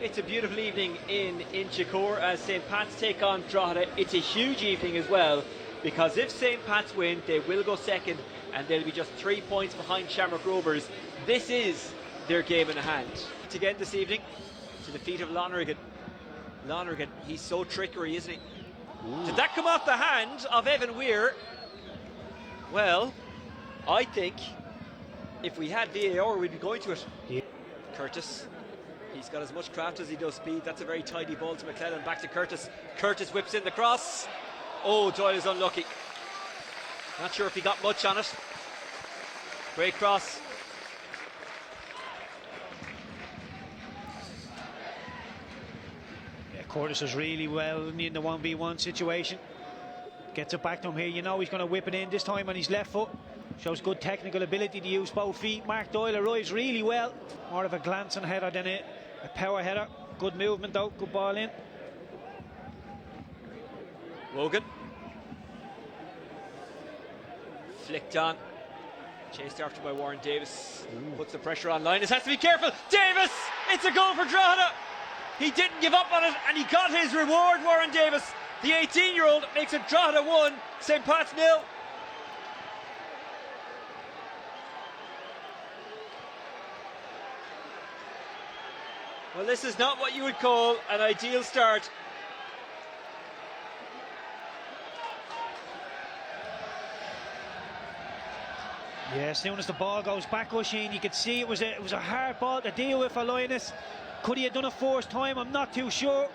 It's a beautiful evening in Inchicore as St. Pat's take on Drogheda. It's a huge evening as well, because if St. Pat's win, they will go second and they'll be just 3 points behind Shamrock Rovers. This is their game in hand. Again this evening, to the feet of Lonergan. Lonergan, he's so trickery, isn't he? Ooh. Did that come off the hand of Evan Weir? Well, I think if we had VAR, we'd be going to it. Yeah. Curtis. He's got as much craft as he does speed. That's a very tidy ball to McClellan. Back to Curtis. Curtis whips in the cross. Oh, Doyle is unlucky. Not sure if he got much on it. Great cross. Yeah, Curtis is really well in the 1v1 situation. Gets it back to him here. You know he's going to whip it in this time on his left foot. Shows good technical ability to use both feet. Mark Doyle arrives really well. More of a glancing header than a power header. Good movement though, good ball in. Wogan. Flicked on. Chased after by Warren Davis. Ooh. Puts the pressure on Linus. Has to be careful. Davis! It's a goal for Drogheda. He didn't give up on it and he got his reward, Warren Davis. The 18-year-old makes it Drogheda 1, St. Pat's 0. Well, this is not what you would call an ideal start. Yeah, as soon as the ball goes back, Oisin, you could see it was a hard ball to deal with for Linus. Could he have done it first time? I'm not too sure.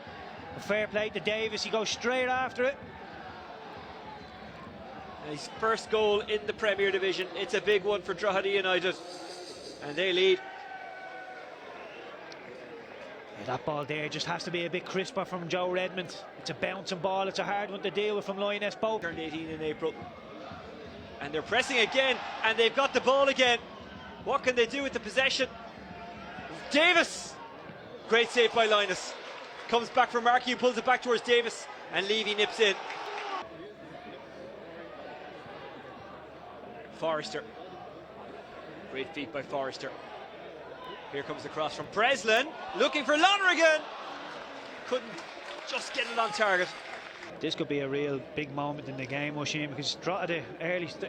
A fair play to Davis, he goes straight after it. His first goal in the Premier Division. It's a big one for Drogheda United, and they lead. Yeah, that ball there just has to be a bit crisper from Joe Redmond. It's a bouncing ball, it's a hard one to deal with from Linus. Both turned 18 in April, and they're pressing again, and they've got the ball again. What can they do with the possession? Davis! Great save by Linus. Comes back from Markey and pulls it back towards Davis, and Levy nips in. Forrester. Great feat by Forrester. Here comes the cross from Breslin, looking for Lonergan. Couldn't just get it on target. This could be a real big moment in the game, Oisin, because Drogheda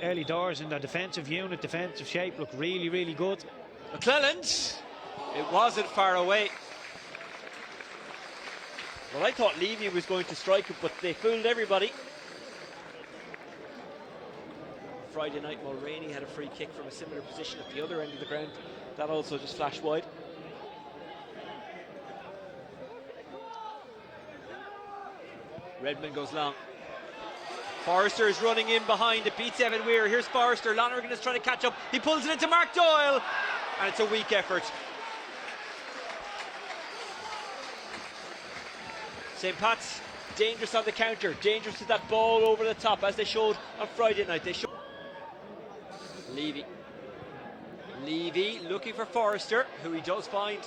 early doors in their defensive unit, defensive shape look really, really good. McClellan, it wasn't far away. Well, I thought Levy was going to strike it, but they fooled everybody. Friday night, Mulroney had a free kick from a similar position at the other end of the ground. That also just flashed wide. Redmond goes long. Forrester is running in behind. It beats Evan Weir. Here's Forrester. Lonergan is trying to catch up. He pulls it into Mark Doyle, and it's a weak effort. St. Pat's dangerous on the counter, dangerous with that ball over the top, as they showed on Friday night. They showed Levy looking for Forrester, who he does find.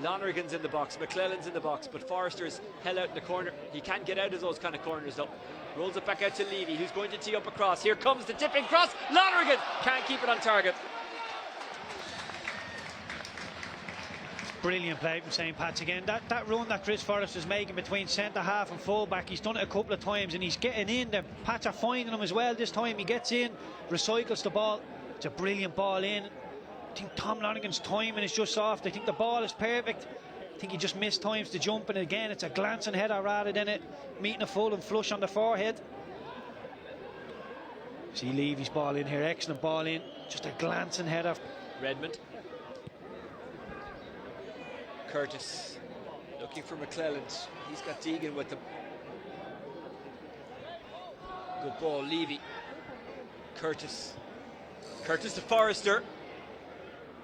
Lonergan's in the box, McClellan's in the box, but Forrester's held out in the corner. He can't get out of those kind of corners though. Rolls it back out to Levy, who's going to tee up a cross. Here comes the tipping cross. Lonergan can't keep it on target. Brilliant play from St. Pat's again. That run that Chris Forrester is making between centre half and full back, he's done it a couple of times and he's getting in. The Pats are finding him as well this time. He gets in, recycles the ball. It's a brilliant ball in. I think Tom Lonergan's timing is just soft. I think the ball is perfect. I think he just missed times to jump, and again it's a glancing header rather than it meeting a full and flush on the forehead. See Levy's ball in here, excellent ball in. Just a glancing header. Redmond. Curtis looking for McClellan. He's got Deegan with him. Good ball, Levy. Curtis to Forrester.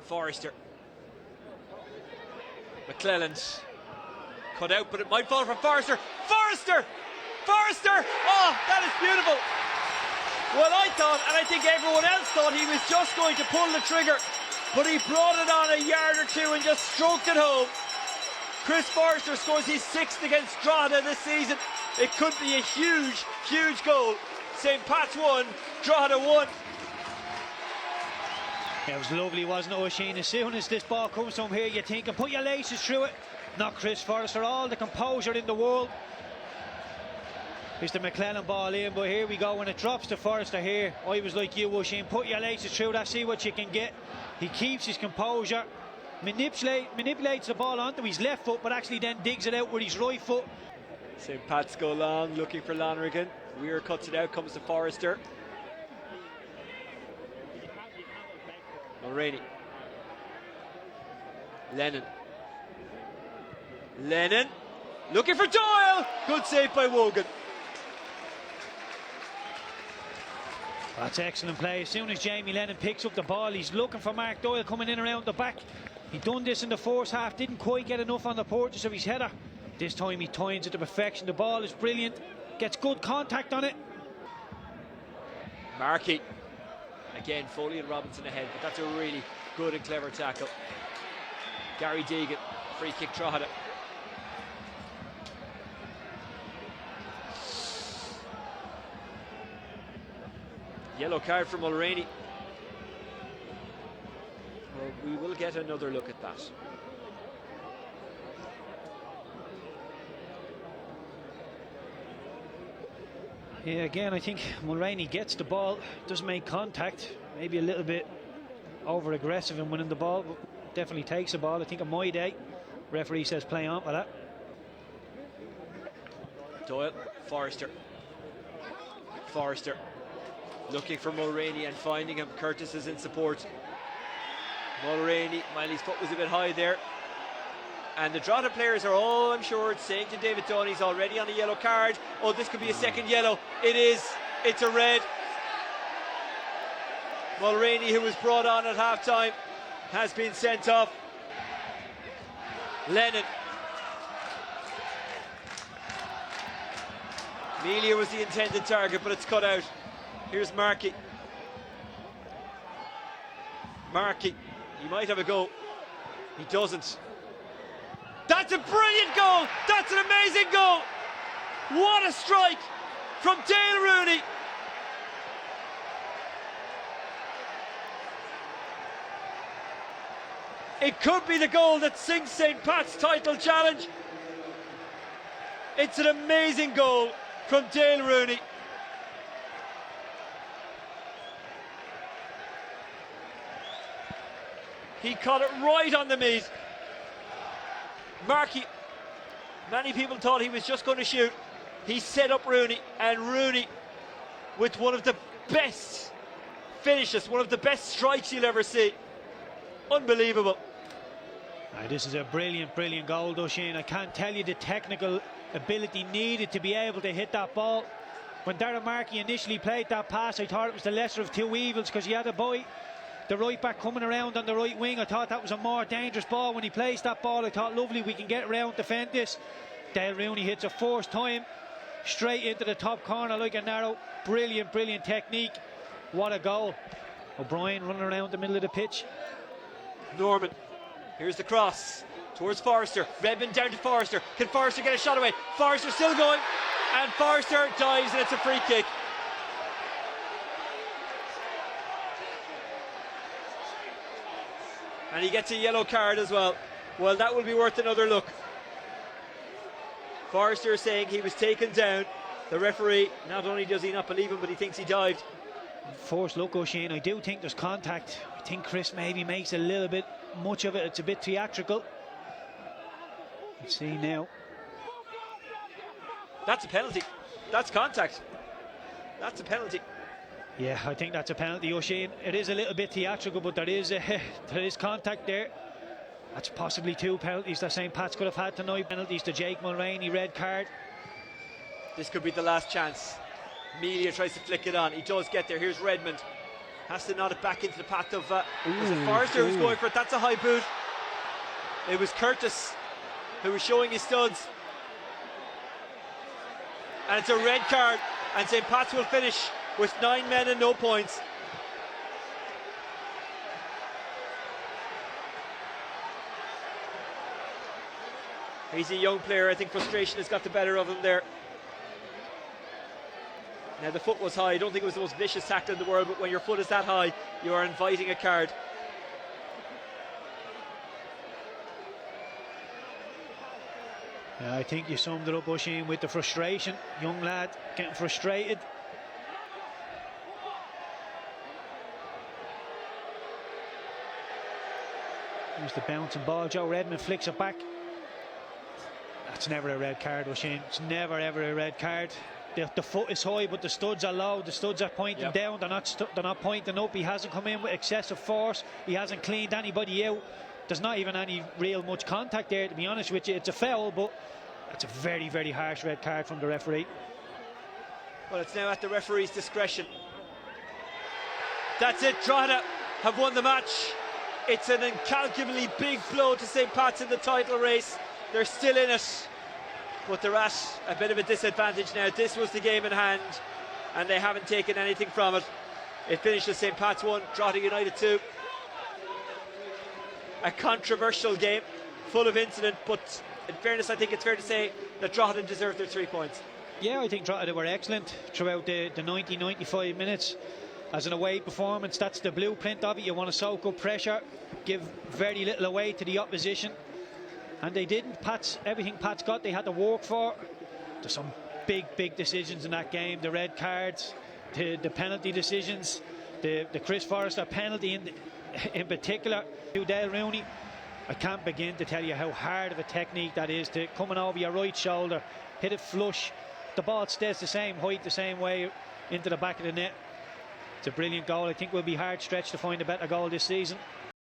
Forrester. McClellan. Cut out, but it might fall from Forrester. Forrester! Oh, that is beautiful. Well, I thought, and I think everyone else thought, he was just going to pull the trigger, but he brought it on a yard or two and just stroked it home. Chris Forrester scores his 6th against Drogheda this season. It could be a huge, huge goal. St. Pat's 1, Drogheda 1. Yeah, it was lovely, wasn't it, Oisin? As soon as this ball comes from here, you're thinking, put your laces through it. not Chris Forrester. All the composure in the world. It's the McClellan ball in, but here we go. When it drops to Forrester here, I was like you, Oisin, put your laces through that, see what you can get. He keeps his composure, manipulates the ball onto his left foot, but actually then digs it out with his right foot. St. Pat's go long, looking for Lonergan. Weir cuts it out, comes to Forrester. Mulroney. Lennon. Looking for Doyle. Good save by Wogan. That's excellent play. As soon as Jamie Lennon picks up the ball, he's looking for Mark Doyle coming in around the back. He done this in the first half, didn't quite get enough on the purchase of his header. This time he times it to perfection. The ball is brilliant, gets good contact on it. Markey. Again, Foley and Robinson ahead, but that's a really good and clever tackle. Gary Deegan, free kick Drogheda. Yellow card for Mulroney. Well, we will get another look at that. Yeah, again, I think Mulroney gets the ball, doesn't make contact, maybe a little bit over aggressive in winning the ball, but definitely takes the ball. I think on my day, referee says play on for that. Doyle, Forrester looking for Mulroney and finding him. Curtis is in support. Mulroney, Miley's foot was a bit high there. And the Drogheda players are all, I'm sure, saying to David Dunn, he's already on a yellow card. Oh, this could be a second yellow. It is. It's a red. Mulroney, who was brought on at half-time, has been sent off. Lennon. Melia was the intended target, but it's cut out. Here's Markey. He might have a go. He doesn't. That's a brilliant goal! That's an amazing goal! What a strike from Dale Rooney! It could be the goal that sinks St. Pat's title challenge. It's an amazing goal from Dale Rooney. He caught it right on the meat. Markey, many people thought he was just going to shoot. He set up Rooney, and Rooney, with one of the best finishes, one of the best strikes you'll ever see. Unbelievable. This is a brilliant goal, Oisin. I can't tell you the technical ability needed to be able to hit that ball. When Darren Markey initially played that pass, I thought it was the lesser of two evils, because he had a boy, the right back, coming around on the right wing. I thought that was a more dangerous ball. When he placed that ball, I thought, lovely, we can get around, defend this. Dale Rooney hits a first time straight into the top corner like an arrow. Brilliant technique. What a goal. O'Brien running around the middle of the pitch. Norman, here's the cross towards Forrester. Redmond down to Forrester. Can Forrester get a shot away? Forrester still going, and Forrester dives, and it's a free kick. And he gets a yellow card as well. Well, that will be worth another look. Forrester is saying he was taken down. The referee, not only does he not believe him, but he thinks he dived. Forced look, Oisin. I do think there's contact. I think Chris maybe makes a little bit much of it. It's a bit theatrical. Let's see now. That's a penalty. That's contact. That's a penalty. Yeah, I think that's a penalty, Oisin. It is a little bit theatrical, but there is contact there. That's possibly two penalties that St. Pat's could have had tonight. Penalties to Jake Mulroney, red card. This could be the last chance. Melia tries to flick it on. He does get there. Here's Redmond. Has to nod it back into the path of was it Forrester who's going for it? That's a high boot. It was Curtis who was showing his studs. And it's a red card. And St. Pat's will finish with 9 men and no points. He's a young player. I think frustration has got the better of him there. Now, the foot was high. I don't think it was the most vicious tackle in the world, but when your foot is that high, you are inviting a card. Yeah, I think you summed it up, Oisin, with the frustration. Young lad getting frustrated. Here's the bouncing ball. Joe Redmond flicks it back. That's never a red card, Oisin. It's never ever a red card. The foot is high, but the studs are low. The studs are pointing down. They're not pointing up. He hasn't come in with excessive force. He hasn't cleaned anybody out. There's not even any real much contact there, to be honest with you. It's a foul, but it's a very, very harsh red card from the referee. Well, it's now at the referee's discretion. That's it. Drogheda have won the match. It's an incalculably big blow to St. Pat's in the title race. They're still in it, but they're at a bit of a disadvantage now. This was the game in hand, and they haven't taken anything from it. It finished as St. Pat's 1, Drogheda United 2. A controversial game, full of incident, but in fairness, I think it's fair to say that Drogheda deserved their 3 points. Yeah, I think Drogheda were excellent throughout the 90-95 minutes. As an away performance, that's the blueprint of it. You want to soak up pressure, give very little away to the opposition, and they didn't. Everything Pat's got, they had to work for. There's some big decisions in that game. The red cards, the penalty decisions, the Chris Forrester penalty in particular. Dale Rooney, I can't begin to tell you how hard of a technique that is, to coming over your right shoulder, hit it flush. The ball stays the same height, the same way into the back of the net. It's a brilliant goal. I think we'll be hard stretched to find a better goal this season.